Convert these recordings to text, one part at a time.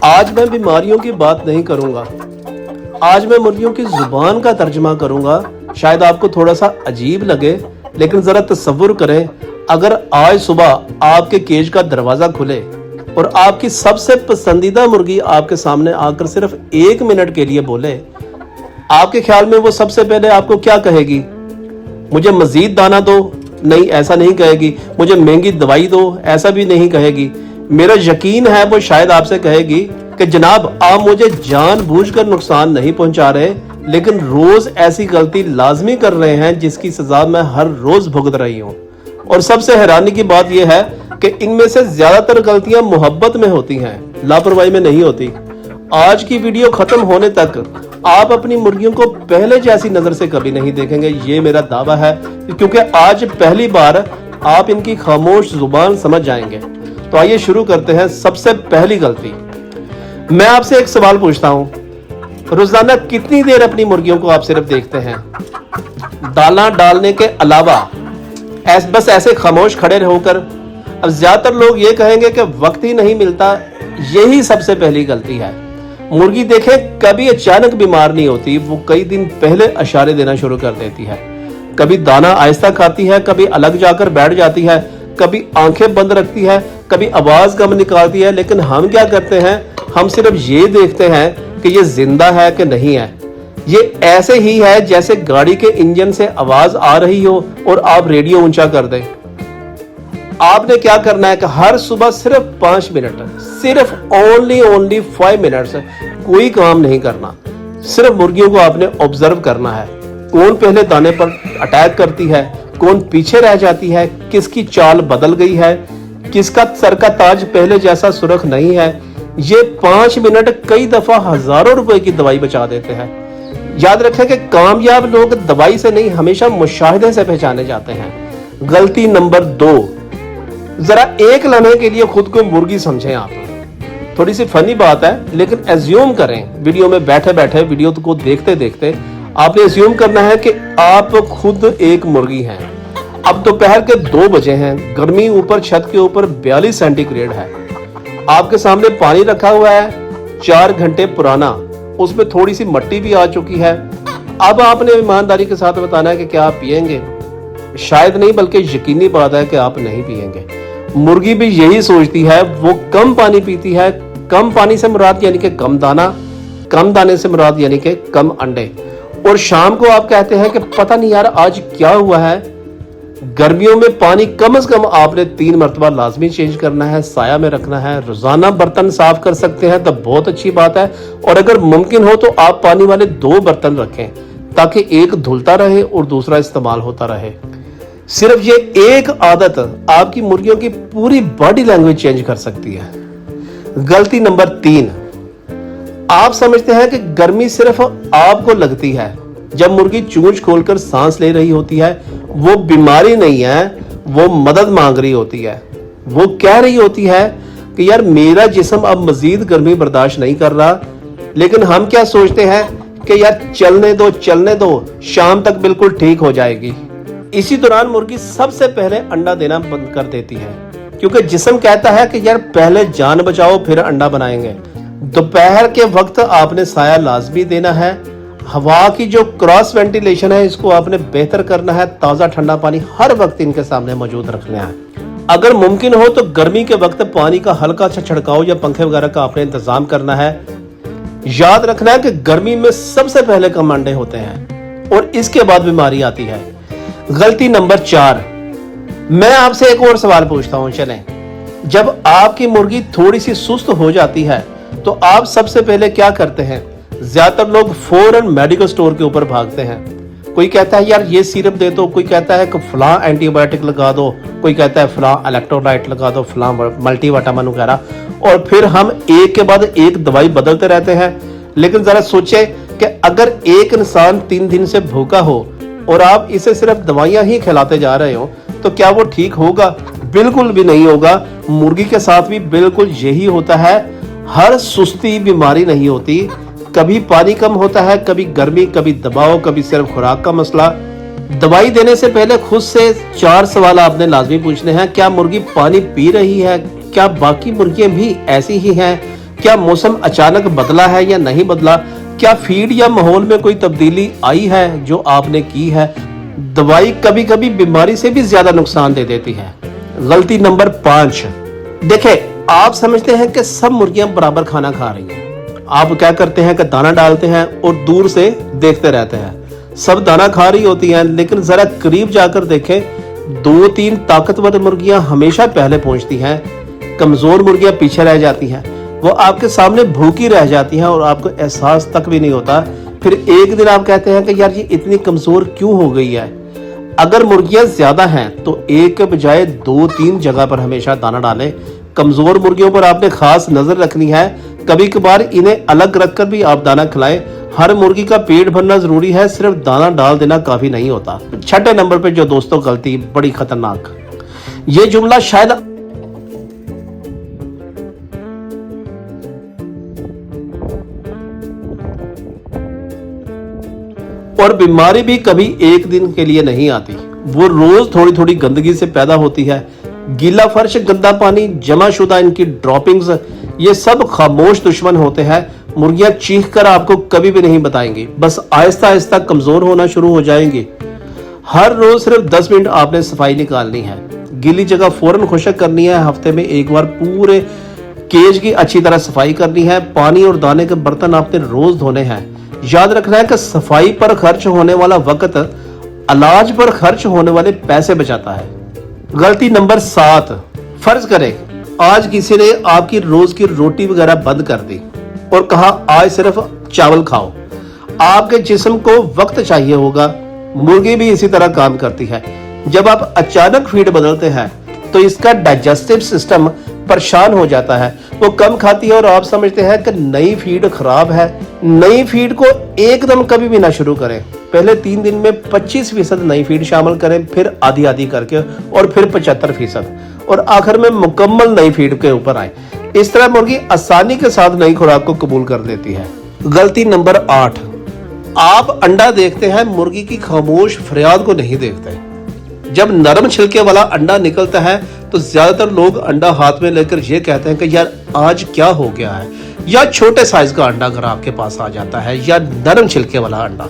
आज मैं बीमारियों की बात नहीं करूंगा, आज मैं मुर्गियों की जुबान का तर्जमा करूंगा। शायद आपको थोड़ा सा अजीब लगे, लेकिन जरा तसव्वुर करें, अगर आज सुबह आपके केज का दरवाजा खुले और आपकी सबसे पसंदीदा मुर्गी आपके सामने आकर सिर्फ 1 मिनट के लिए बोले, आपके ख्याल में वो सबसे पहले आपको क्या कहेगी? मुझे मजीद दाना दो? नहीं, ऐसा नहीं कहेगी। मुझे महंगी दवाई दो? ऐसा भी नहीं कहेगी। मेरा यकीन है वो शायद आपसे कहेगी कि जनाब, आप मुझे जानबूझकर नुकसान नहीं पहुंचा रहे, लेकिन रोज ऐसी गलती लाजमी कर रहे हैं जिसकी सजा मैं हर रोज भुगत रही हूं। और सबसे हैरानी की बात यह है कि इनमें से ज्यादातर गलतियां मोहब्बत में होती हैं, लापरवाही में नहीं होती। आज की वीडियो खत्म होने तक आप अपनी मुर्गियों को पहले जैसी नजर से कभी नहीं देखेंगे, ये मेरा दावा है, क्योंकि आज पहली बार आप इनकी खामोश जुबान समझ जाएंगे। तो आइए शुरू करते हैं। सबसे पहली गलती, मैं आपसे एक सवाल पूछता हूं, रोजाना कितनी देर अपनी मुर्गियों को आप सिर्फ देखते हैं? दाना डालने के अलावा बस ऐसे खामोश खड़े होकर? अब ज्यादातर लोग ये कहेंगे कि वक्त ही नहीं मिलता। यही सबसे पहली गलती है। मुर्गी देखें, कभी अचानक बीमार नहीं होती, वो कई दिन पहले इशारे देना शुरू कर देती है। कभी दाना आहिस्ता खाती है, कभी अलग जाकर बैठ जाती है, कभी आंखें बंद रखती है, कभी आवाज कम निकालती है। लेकिन हम क्या करते हैं? हम सिर्फ ये देखते हैं कि ये जिंदा है कि नहीं है। ये ऐसे ही है जैसे गाड़ी के इंजन से आवाज आ रही हो और आप रेडियो ऊंचा कर दें। आपने क्या करना है कि हर सुबह सिर्फ 5 मिनट, सिर्फ ओनली 5 मिनट्स, कोई काम नहीं करना, सिर्फ मुर्गियों को आपने ऑब्जर्व करना है। कौन पहले दाने पर अटैक करती है, कौन पीछे रह जाती है, किसकी चाल बदल गई है, किसका सर का ताज पहले जैसा सुर्ख नहीं है। ये 5 मिनट कई दफा हजारों रुपए की दवाई बचा देते हैं। याद रखें कि कामयाब लोग दवाई से नहीं, हमेशा मुशाहिदे से पहचाने जाते हैं। गलती नंबर 2, जरा एक लम्हे के लिए खुद को मुर्गी समझें आप। थोड़ी सी फनी बात है, लेकिन एज्यूम करें, वीडियो में बैठे बैठे, वीडियो को देखते देखते आपने एज्यूम करना है कि आप खुद एक मुर्गी हैं। अब दोपहर के 2 बजे हैं, गर्मी ऊपर छत के ऊपर 42 सेंटीग्रेड है। आपके सामने पानी रखा हुआ है, 4 घंटे पुराना, उसमें थोड़ी सी मट्टी भी आ चुकी है। अब आपने ईमानदारी के साथ बताना है कि क्या आप पिएंगे? शायद नहीं, बल्कि यकीनी बात है कि आप नहीं पिएंगे। मुर्गी भी यही सोचती है, वो कम पानी पीती है। कम पानी से मुराद यानी कि कम दाना, कम दाने से मुराद यानी कि कम अंडे। और शाम को आप कहते हैं कि पता नहीं यार आज क्या हुआ है। गर्मियों में पानी कम से कम आपने 3 मरतबा लाजमी चेंज करना है, साया में रखना है। रोजाना बर्तन साफ कर सकते हैं तो बहुत अच्छी बात है, और अगर मुमकिन हो तो आप पानी वाले 2 बर्तन रखें, ताकि एक धुलता रहे और दूसरा इस्तेमाल होता रहे। सिर्फ ये एक आदत आपकी मुर्गियों की पूरी बॉडी लैंग्वेज चेंज कर सकती है। गलती नंबर 3, आप समझते हैं कि गर्मी सिर्फ आपको लगती है। जब मुर्गी चूंच खोलकर सांस ले रही होती है, वो बीमारी नहीं है, वो मदद मांग रही होती है। वो कह रही होती है कि यार मेरा जिस्म अब मजीद गर्मी बर्दाश्त नहीं कर रहा। लेकिन हम क्या सोचते हैं कि यार चलने दो, शाम तक बिल्कुल ठीक हो जाएगी। इसी दौरान मुर्गी सबसे पहले अंडा देना बंद कर देती है, क्योंकि जिस्म कहता है कि यार पहले जान बचाओ फिर अंडा बनाएंगे। दोपहर के वक्त आपने साया लाजमी देना है। हवा की जो क्रॉस वेंटिलेशन है, इसको आपने बेहतर करना है। ताजा ठंडा पानी हर वक्त इनके सामने मौजूद रखना है। अगर मुमकिन हो तो गर्मी के वक्त पानी का हल्का सा छिड़काव या पंखे वगैरह का आपने इंतजाम करना है। याद रखना है कि गर्मी में सबसे पहले कम अंडे होते हैं और इसके बाद बीमारी आती है। गलती नंबर 4, मैं आपसे एक और सवाल पूछता हूं। चलें, जब आपकी मुर्गी थोड़ी सी सुस्त हो जाती है तो आप सबसे पहले क्या करते हैं? ज्यादातर लोग फौरन मेडिकल स्टोर के ऊपर भागते हैं। कोई कहता है यार ये सिरप दे दो, कोई कहता है कि फलां एंटीबायोटिक लगा दो, कोई कहता है फलां इलेक्ट्रोलाइट लगा दो, फलां मल्टीविटामिन वगैरह, और फिर हम एक के बाद एक दवाई बदलते रहते हैं। लेकिन जरा सोचे कि अगर एक इंसान 3 दिन से भूखा हो और आप इसे सिर्फ दवाइयां ही खिलाते जा रहे हो, तो क्या वो ठीक होगा? बिल्कुल भी नहीं होगा। मुर्गी के साथ भी बिल्कुल यही होता है। हर सुस्ती बीमारी नहीं होती, कभी पानी कम होता है, कभी गर्मी, कभी दबाव, कभी सिर्फ खुराक का मसला। दवाई देने से पहले खुद से 4 सवाल आपने लाजमी पूछने हैं। क्या मुर्गी पानी पी रही है? क्या बाकी मुर्गियां भी ऐसी ही हैं? क्या मौसम अचानक बदला है या नहीं बदला, क्या फीड या माहौल में कोई तब्दीली आई है जो आपने की है। दवाई कभी कभी बीमारी से भी ज्यादा नुकसान दे देती है। गलती नंबर 5, देखें आप समझते हैं कि सब मुर्गियां बराबर खाना खा रही हैं। आप क्या करते हैं कि दाना डालते हैं और दूर से देखते रहते हैं। सब दाना खा रही होती हैं, लेकिन जरा करीब जाकर देखें, 2-3 ताकतवर मुर्गियां हमेशा पहले पहुंचती हैं, कमजोर मुर्गियां पीछे रह जाती हैं। वो आपके सामने भूखी रह जाती हैं और आपको एहसास तक भी नहीं होता। फिर एक दिन आप कहते हैं कि यार ये इतनी कमजोर क्यों हो गई है। अगर मुर्गियां ज्यादा हैं तो एक के बजाय 2-3 जगह पर हमेशा दाना डालें। कमजोर मुर्गियों पर आपने खास नजर रखनी है। कभी कभार इन्हें अलग रखकर भी आप दाना खिलाएं। हर मुर्गी का पेट भरना जरूरी है, सिर्फ दाना डाल देना काफी नहीं होता। 6 नंबर पे जो दोस्तों गलती बड़ी खतरनाक, ये जुमला शायद और बीमारी भी कभी एक दिन के लिए नहीं आती, वो रोज थोड़ी थोड़ी गंदगी से पैदा होती है। गीला फर्श, गंदा पानी, जमाशुदा इनकी ड्रॉपिंग्स, ये सब खामोश दुश्मन होते हैं। मुर्गियां चीख कर आपको कभी भी नहीं बताएंगी, बस आहिस्ता आहिस्ता कमजोर होना शुरू हो जाएंगी। हर रोज सिर्फ 10 मिनट आपने सफाई निकालनी है। गीली जगह फौरन खुशक करनी है। हफ्ते में एक बार पूरे केज की अच्छी तरह सफाई करनी है। पानी और दाने के बर्तन आपने रोज धोने हैं। याद रखना है कि सफाई पर खर्च होने वाला वक्त इलाज पर खर्च होने वाले पैसे बचाता है। गलती नंबर 7, फर्ज करें आज किसी ने आपकी रोज की रोटी वगैरह बंद कर दी और कहा आज सिर्फ चावल खाओ। आपके जिस्म को वक्त चाहिए होगा। मुर्गी भी इसी तरह काम करती है। जब आप अचानक फीड बदलते हैं तो इसका डाइजेस्टिव सिस्टम परेशान हो जाता है, वो कम खाती है और आप समझते हैं कि नई फीड खराब है। नई फीड को एकदम कभी भी ना शुरू करें। पहले 3 दिन में 25% नई फीड शामिल करें, फिर आधी आधी करके और फिर 75% और आखिर में मुकम्मल नई फीड के ऊपर आए। इस तरह मुर्गी आसानी के साथ नई खुराक को कबूल कर लेती है। गलती नंबर 8, आप अंडा देखते हैं, मुर्गी की खामोश फरियाद को नहीं देखते। जब नरम छिलके वाला अंडा निकलता है तो ज्यादातर लोग अंडा हाथ में लेकर ये कहते हैं कि यार आज क्या हो गया है, या छोटे साइज का अंडा अगर आपके पास आ जाता है या नरम छिलके वाला अंडा।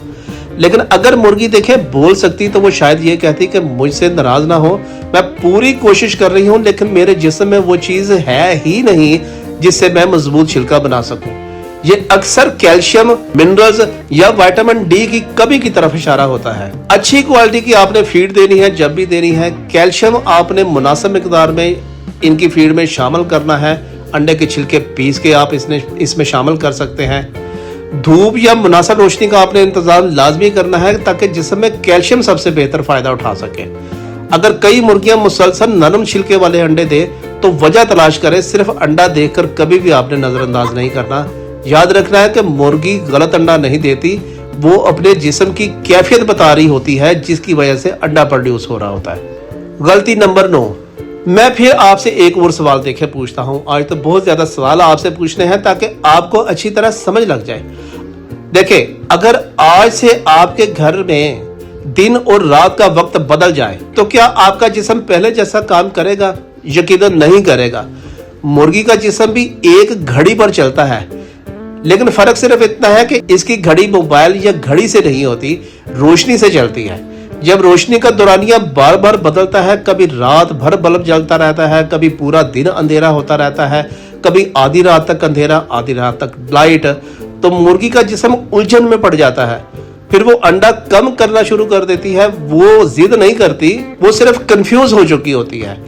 लेकिन अगर मुर्गी देखे बोल सकती तो वो शायद ये कहती कि मुझसे नाराज ना हो, मैं पूरी कोशिश कर रही हूं लेकिन मेरे जिस्म में वो चीज है ही नहीं जिससे मैं मजबूत छिलका बना सकूं। ये अक्सर कैल्शियम, मिनरल्स या विटामिन डी की कमी की तरफ इशारा होता है। अच्छी क्वालिटी की आपने फीड देनी है। जब भी देनी है, कैल्शियम आपने मुनासिब मिकदार में इनकी फीड में शामिल करना है। अंडे के छिलके पीस के आप इसमें शामिल कर सकते हैं। धूप या मुनासिब रोशनी का आपने इंतजाम लाजमी करना है ताकि जिस्म में कैल्शियम सबसे बेहतर फायदा उठा सके। अगर कई मुर्गियां मुसलसल नरम छिलके वाले अंडे दे तो वजह तलाश करें। सिर्फ अंडा देखकर कभी भी आपने नजरअंदाज नहीं करना। याद रखना है कि मुर्गी गलत अंडा नहीं देती, वो अपने जिस्म की कैफियत बता रही होती है जिसकी वजह से अंडा प्रोड्यूस हो रहा होता है। गलती नंबर 9, मैं फिर आपसे एक और सवाल देखे पूछता हूं। आज तो बहुत ज्यादा सवाल आपसे पूछने हैं ताकि आपको अच्छी तरह समझ लग जाए। देखिए, अगर आज से आपके घर में दिन और रात का वक्त बदल जाए तो क्या आपका जिस्म पहले जैसा काम करेगा? यकीनन नहीं करेगा। मुर्गी का जिस्म भी एक घड़ी पर चलता है, लेकिन फर्क सिर्फ इतना है कि इसकी घड़ी मोबाइल या घड़ी से नहीं होती, रोशनी से चलती है। जब रोशनी का दौरानिया बार बार बदलता है, कभी रात भर बल्ब जलता रहता है, कभी पूरा दिन अंधेरा होता रहता है, कभी आधी रात तक अंधेरा, आधी रात तक लाइट, तो मुर्गी का जिस्म उलझन में पड़ जाता है। फिर वो अंडा कम करना शुरू कर देती है। वो जिद नहीं करती, वो सिर्फ कंफ्यूज हो चुकी होती है।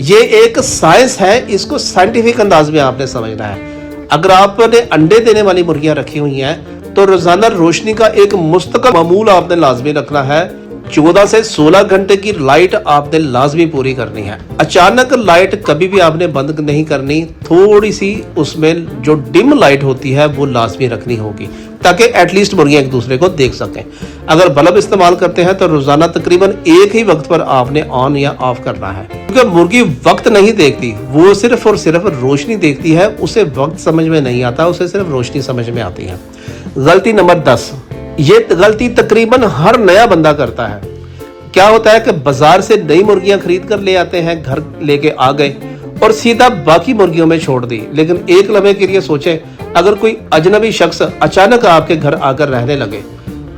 ये एक साइंस है, इसको साइंटिफिक अंदाज में आपने समझना है। अगर आपने अंडे देने वाली मुर्गियां रखी हुई हैं तो रोजाना रोशनी का एक मुस्तकिल मामूल आपने लाजमी रखना है। 14 से 16 घंटे की लाइट आपने लाजमी पूरी करनी है। अचानक लाइट कभी भी आपने बंद नहीं करनी। थोड़ी सी उसमें जो डिम लाइट होती है वो लाजमी रखनी होगी ताकि एटलीस्ट मुर्गियां एक दूसरे को देख सकें। अगर बल्ब इस्तेमाल करते हैं तो रोजाना तकरीबन एक ही वक्त पर आपने ऑन या ऑफ करना है, क्योंकि मुर्गी वक्त नहीं देखती, वो सिर्फ और सिर्फ रोशनी देखती है। उसे वक्त समझ में नहीं आता, उसे सिर्फ रोशनी समझ में आती है। गलती नंबर 10, ये गलती तकरीबन हर नया बंदा करता है। क्या होता है कि बाजार से नई मुर्गियां खरीद कर ले आते हैं, घर लेके आ गए और सीधा बाकी मुर्गियों में छोड़ दी। लेकिन एक लम्हे के लिए सोचें, अगर कोई अजनबी शख्स अचानक आपके घर आकर रहने लगे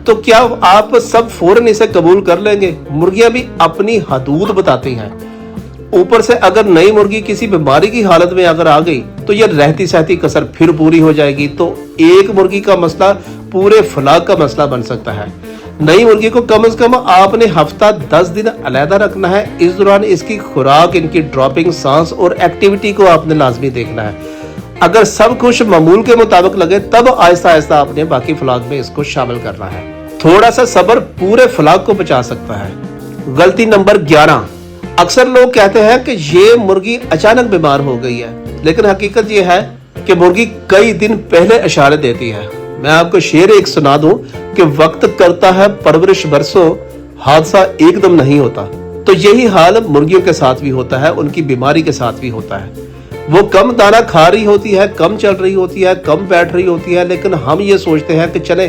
तो क्या आप सब फौरन इसे कबूल कर लेंगे? मुर्गियां भी अपनी हदूद बताती हैं। ऊपर से अगर नई मुर्गी किसी बीमारी की हालत में अगर आ गई तो यह रहती सहती कसर फिर पूरी हो जाएगी। तो एक मुर्गी का मसला पूरे फलाग का मसला बन सकता है। नई मुर्गी को कम से कम आपने हफ्ता 10 दिन अलहदा रखना है। इस दौरान इसकी खुराक, इनकी ड्रॉपिंग, सांस और एक्टिविटी को आपने लाजमी देखना है। अगर सब कुछ मामूल के मुताबिक लगे तब आहिस्ता आहिस्ता आपने बाकी फलाग में इसको शामिल करना है। थोड़ा सा सब्र पूरे फलाग को बचा सकता है। गलती नंबर 11, अक्सर लोग कहते हैं कि ये मुर्गी अचानक बीमार हो गई है, लेकिन हकीकत ये है कि मुर्गी कई दिन पहले इशारे देती है। मैं आपको शेर एक सुना दूं कि वक्त करता है परवरिश बरसों, हादसा एकदम नहीं होता। तो यही हाल मुर्गियों के साथ भी होता है, उनकी बीमारी के साथ भी होता है। वो कम दाना खा रही होती है, कम चल रही होती है, कम बैठ रही होती है, लेकिन हम ये सोचते हैं कि चले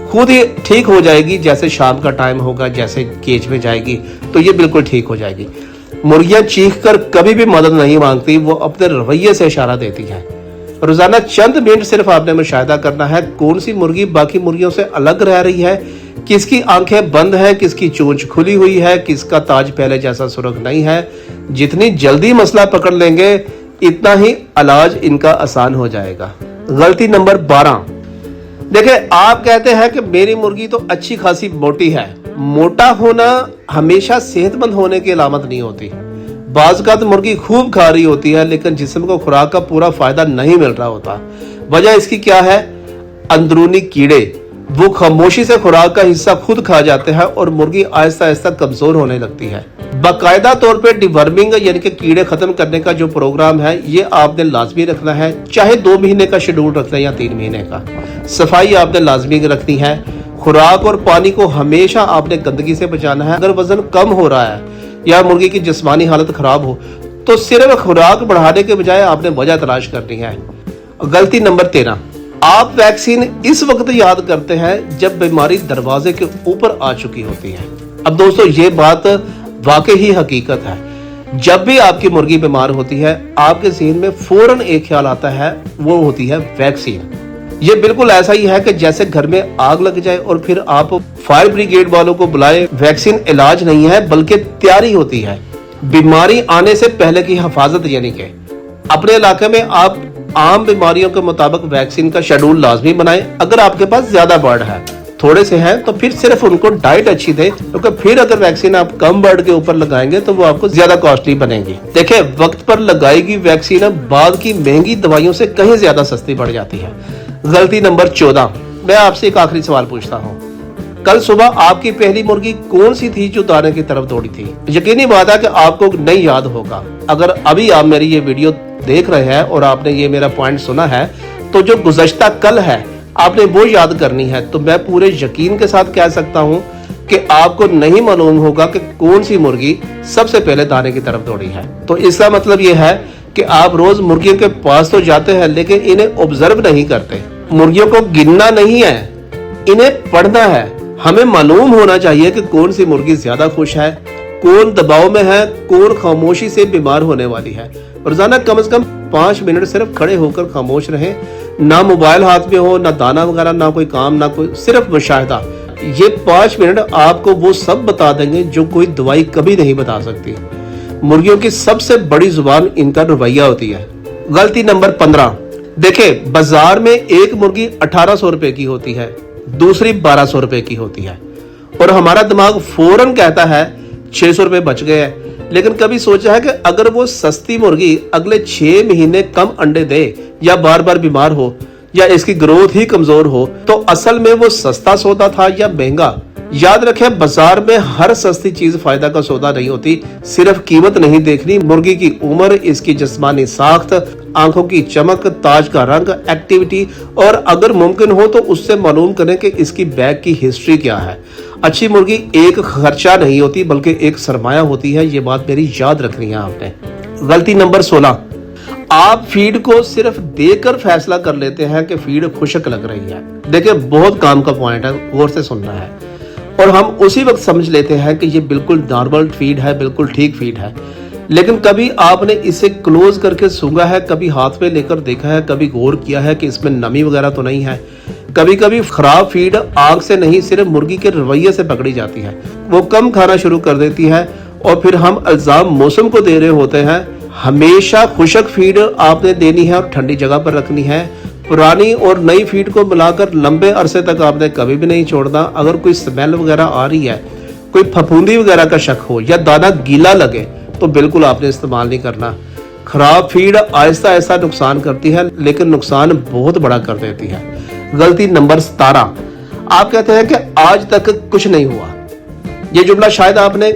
खुद ही ठीक हो जाएगी, जैसे शाम का टाइम होगा, जैसे केज में जाएगी तो ये बिल्कुल ठीक हो जाएगी। मुर्गियां चीख कर कभी भी मदद नहीं मांगती, वो अपने रवैये से इशारा देती हैं। रोजाना चंद मिनट सिर्फ आपने मुशाहिदा करना है कौन सी मुर्गी बाकी मुर्गियों से अलग रह रही है, किसकी आंखें बंद है, किसकी चोंच खुली हुई है, किसका ताज पहले जैसा सुर्ख नहीं है। जितनी जल्दी मसला पकड़ लेंगे इतना ही इलाज इनका आसान हो जाएगा। गलती नंबर 12, देखिए आप कहते हैं कि मेरी मुर्गी तो अच्छी खासी मोटी है। मोटा होना हमेशा सेहतमंद होने की अलामत नहीं होती। बाज़ का तो मुर्गी खूब खा रही होती है लेकिन जिस्म को खुराक का पूरा फायदा नहीं मिल रहा होता। वजह इसकी क्या है? अंदरूनी कीड़े। वो खामोशी से खुराक का हिस्सा खुद खा जाते हैं और मुर्गी आहिस्ता आहिस्ता कमजोर होने लगती है। बाकायदा तौर पे डिवर्मिंग यानी कि कीड़े खत्म करने का जो प्रोग्राम है ये आपने लाजमी रखना है, चाहे 2 महीने का शेड्यूल रखना है या 3 महीने का। सफाई आपने लाजमी रखनी है। खुराक और पानी को हमेशा आपने गंदगी से बचाना है। अगर वजन कम हो रहा है या मुर्गी की जिस्मानी हालत खराब हो तो सिर्फ खुराक बढ़ाने के बजाय आपने वजह तलाश करनी है। गलती नंबर 13, आप वैक्सीन इस वक्त याद करते हैं जब बीमारी दरवाजे के ऊपर आ चुकी होती है। अब दोस्तों ये बात वाकई ही हकीकत है। जब भी आपकी मुर्गी बीमार होती है आपके ज़हन में फौरन एक ख्याल आता है, वो होती है वैक्सीन। ये बिल्कुल ऐसा ही है कि जैसे घर में आग लग जाए और फिर आप फायर ब्रिगेड वालों को बुलाए। वैक्सीन इलाज नहीं है बल्कि तैयारी होती है, बीमारी आने से पहले की हिफाजत। यानी कि अपने इलाके में आप आम बीमारियों के मुताबिक वैक्सीन का शेड्यूल लाजमी बनाएं। अगर आपके पास ज्यादा बर्ड है, थोड़े से हैं तो फिर सिर्फ उनको डाइट अच्छी दें, क्योंकि फिर अगर वैक्सीन आप कम बर्ड के ऊपर लगाएंगे तो वो आपको ज्यादा कॉस्टली बनेगी। देखिए वक्त पर लगाएगी वैक्सीन बाद की महंगी दवाइयों से कहीं ज्यादा सस्ती पड़ जाती है। गलती नंबर 14, मैं आपसे एक आखिरी सवाल पूछता हूँ। कल सुबह आपकी पहली मुर्गी कौन सी थी जो दाने की तरफ दौड़ी थी? यकीनी बात है कि आपको नहीं याद होगा। अगर अभी आप मेरी ये वीडियो देख रहे हैं और आपने ये मेरा पॉइंट सुना है तो जो गुज़श्ता कल है आपने वो याद करनी है। तो मैं पूरे यकीन के साथ कह सकता हूँ कि आपको नहीं मालूम होगा कि कौन सी मुर्गी सबसे पहले दाने की तरफ दौड़ी है। तो इसका मतलब ये है कि आप रोज मुर्गियों के पास तो जाते हैं लेकिन इन्हें ऑब्जर्व नहीं करते। मुर्गियों को गिनना नहीं है, इन्हें पढ़ना है। हमें मालूम होना चाहिए कि कौन सी मुर्गी ज्यादा खुश है, कौन दबाव में है, कौन खामोशी से बीमार होने वाली है। रोजाना कम से कम 5 मिनट सिर्फ खड़े होकर खामोश रहें। ना मोबाइल हाथ में हो, ना दाना वगैरह, ना कोई काम, ना कोई, सिर्फ मुशाहिदा। ये 5 मिनट आपको वो सब बता देंगे जो कोई दवाई कभी नहीं बता सकती। मुर्गियों की सबसे बड़ी जुबान इनका रवैया होती है। गलती नंबर 15, देखे बाजार में एक मुर्गी 1800 रुपए की होती है, दूसरी 1200 रुपए की होती है और हमारा दिमाग फौरन कहता है 600 रुपए बच गए हैं। लेकिन कभी सोचा है कि अगर वो सस्ती मुर्गी अगले 6 महीने कम अंडे दे या बार बार बीमार हो या इसकी ग्रोथ ही कमजोर हो तो असल में वो सस्ता सौदा था या महंगा? याद रखें बाजार में हर सस्ती चीज फायदा का सौदा नहीं होती। सिर्फ कीमत नहीं देखनी, मुर्गी की उम्र, इसकी जिस्मानी साख्त, आंखों की चमक, ताज का रंग, एक्टिविटी और अगर मुमकिन हो तो उससे मालूम करें कि इसकी बैग की हिस्ट्री क्या है। अच्छी मुर्गी एक खर्चा नहीं होती बल्कि एक सरमाया होती है। ये बात मेरी याद रखनी है आपने। गलती नंबर 16, आप फीड को सिर्फ देकर फैसला कर लेते हैं कि फीड खुशक लग रही है। देखिए बहुत काम का पॉइंट है, गौर से सुनना है। और हम उसी वक्त समझ लेते हैं कि ये बिल्कुल नॉर्मल फीड है, बिल्कुल ठीक फीड है। लेकिन कभी आपने इसे क्लोज करके सूंघा है, कभी हाथ में लेकर देखा है, कभी गौर किया है कि इसमें नमी वगैरह तो नहीं है। कभी कभी खराब फीड आग से नहीं, सिर्फ मुर्गी के रवैये से पकड़ी जाती है। वो कम खाना शुरू कर देती है और फिर हम इल्जाम मौसम को दे रहे होते हैं। हमेशा खुशक फीड आपने देनी है और ठंडी जगह पर रखनी है। पुरानी और नई फीड को मिलाकर लंबे अरसे तक आपने कभी भी नहीं छोड़ना। अगर कोई स्मेल वगैरह आ रही है, कोई फफूंदी वगैरह का शक हो या दाना गीला लगे तो बिल्कुल आपने इस्तेमाल नहीं करना। खराब फीड आहिस्ता आहिस्ता नुकसान करती है, लेकिन नुकसान बहुत बड़ा कर देती है। गलती नंबर 17, आप कहते हैं कि आज तक कुछ नहीं हुआ। ये जुमला शायद आपने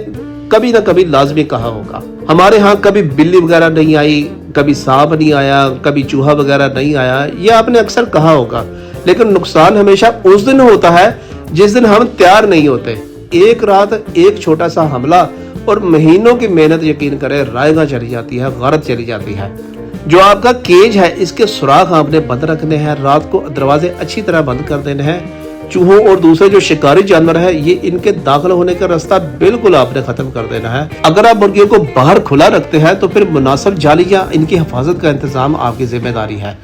कभी ना कभी लाजमी कहा होगा। हमारे यहाँ कभी बिल्ली वगैरह नहीं आई, कभी सांप नहीं आया, कभी चूहा वगैरह नहीं आया, ये आपने अक्सर कहा होगा। लेकिन नुकसान हमेशा उस दिन होता है जिस दिन हम तैयार नहीं होते। एक रात एक छोटा सा हमला और महीनों की मेहनत, यकीन करें, रायगा चली जाती है, गारत चली जाती है। जो आपका केज है, इसके सुराख आपने बंद रखने हैं। रात को दरवाजे अच्छी तरह बंद कर देने हैं। चूहों और दूसरे जो शिकारी जानवर है, ये इनके दाखिल होने का रास्ता बिल्कुल आपने खत्म कर देना है। अगर आप मुर्गियों को बाहर खुला रखते हैं तो फिर मुनासिब जाली या इनकी हिफाजत का इंतजाम आपकी जिम्मेदारी है।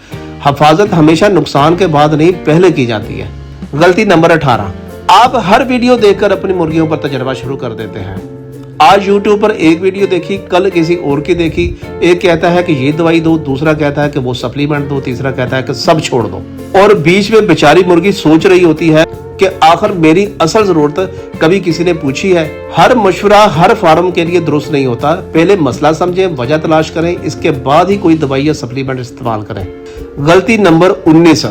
हिफाजत हमेशा नुकसान के बाद नहीं, पहले की जाती है। गलती नंबर 18, आप हर वीडियो देखकर अपनी मुर्गियों पर तजर्बा शुरू कर देते हैं। आज YouTube पर एक वीडियो देखी, कल किसी और की देखी। एक कहता है कि ये दवाई दो, दूसरा कहता है कि वो सप्लीमेंट दो, तीसरा कहता है कि सब छोड़ दो। और बीच में बेचारी मुर्गी सोच रही होती है कि आखिर मेरी असल जरूरत कभी किसी ने पूछी है। हर मशवरा हर फार्म के लिए दुरुस्त नहीं होता। पहले मसला समझें, वजह तलाश करें, इसके बाद ही कोई दवाई या सप्लीमेंट इस्तेमाल करें। गलती नंबर 19,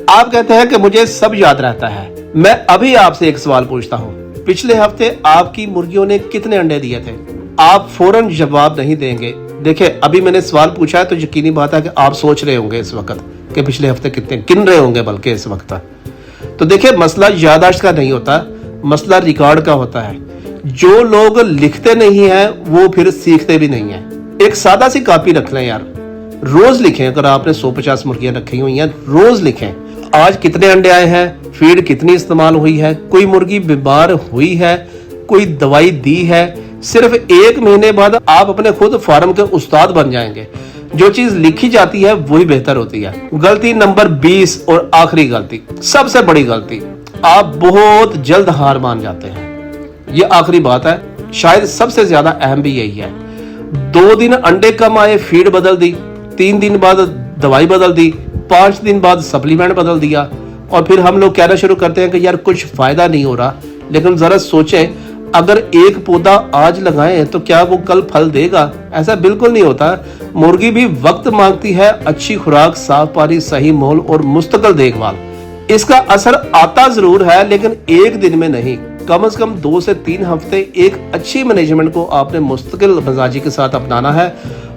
आप कहते हैं कि मुझे सब याद रहता है। मैं अभी आपसे एक सवाल पूछता हूँ, पिछले हफ्ते आपकी मुर्गियों ने कितने अंडे दिए थे? आप फौरन जवाब नहीं देंगे। देखिए, अभी मैंने सवाल पूछा है तो यकीनी बात है कि आप सोच रहे होंगे इस वक्त कि पिछले हफ्ते कितने, गिन रहे होंगे बल्कि इस वक्त। तो देखिए, मसला याददाश्त का नहीं होता, मसला रिकॉर्ड का होता है। जो लोग लिखते नहीं है वो फिर सीखते भी नहीं है। एक सादा सी कॉपी रख लें यार, रोज लिखें। अगर आपने 150 मुर्गियां रखी हुई हैं, रोज लिखें आज कितने अंडे आए हैं, फीड कितनी इस्तेमाल हुई है, कोई मुर्गी बीमार हुई है, कोई दवाई दी है। सिर्फ 1 महीने बाद आप अपने खुद फार्म के उस्ताद बन जाएंगे। जो चीज लिखी जाती है वही बेहतर होती है। गलती नंबर 20 और आखिरी गलती, सबसे बड़ी गलती, आप बहुत जल्द हार मान जाते हैं। ये आखिरी बात है, शायद सबसे ज्यादा अहम भी यही है। 2 दिन अंडे कम आए, फीड बदल दी, 3 दिन बाद दवाई बदल दी, 5 दिन बाद सप्लीमेंट बदल दिया, और फिर हम लोग कहना शुरू करते हैं कि यार कुछ फायदा नहीं हो रहा। लेकिन जरा सोचें, अगर एक पौधा आज लगाएं तो क्या वो कल फल देगा? ऐसा बिल्कुल नहीं होता। मुर्गी भी वक्त मांगती है, अच्छी खुराक, साफ पानी, सही माहौल और मुस्तकिल देखभाल। इसका असर आता जरूर है, लेकिन एक दिन में नहीं। कम से कम 2 से 3 हफ्ते एक अच्छी मैनेजमेंट को आपने मुस्तकिल मिजाजी के साथ अपनाना है।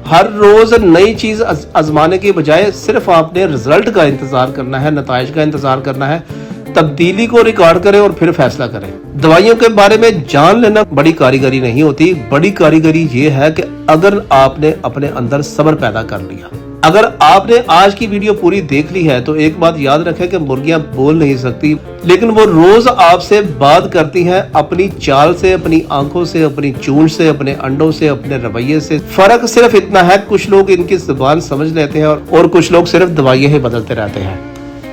हर रोज नई चीज आजमाने के बजाय सिर्फ आपने रिजल्ट का इंतजार करना है, नताइज का इंतजार करना है। तब्दीली को रिकॉर्ड करें और फिर फैसला करें। दवाइयों के बारे में जान लेना बड़ी कारीगरी नहीं होती। बड़ी कारीगरी ये है कि अगर आपने अपने अंदर सब्र पैदा कर लिया। अगर आपने आज की वीडियो पूरी देख ली है तो एक बात याद रखें कि मुर्गियां बोल नहीं सकती, लेकिन वो रोज आपसे बात करती हैं, अपनी चाल से, अपनी आंखों से, अपनी चूंच से, अपने अंडों से, अपने रवैये से। फर्क सिर्फ इतना है, कुछ लोग इनकी जुबान समझ लेते हैं और कुछ लोग सिर्फ दवाइयां ही बदलते रहते हैं।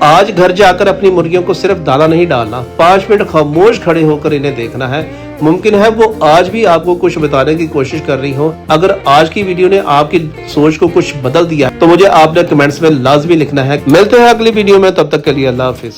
आज घर जाकर अपनी मुर्गियों को सिर्फ दाना नहीं डालना, 5 मिनट खामोश खड़े होकर इन्हें देखना है। मुमकिन है वो आज भी आपको कुछ बताने की कोशिश कर रही हो। अगर आज की वीडियो ने आपकी सोच को कुछ बदल दिया तो मुझे आपने कमेंट्स में लाजमी लिखना है। मिलते हैं अगली वीडियो में, तब तक के लिए अल्लाह हाफिज।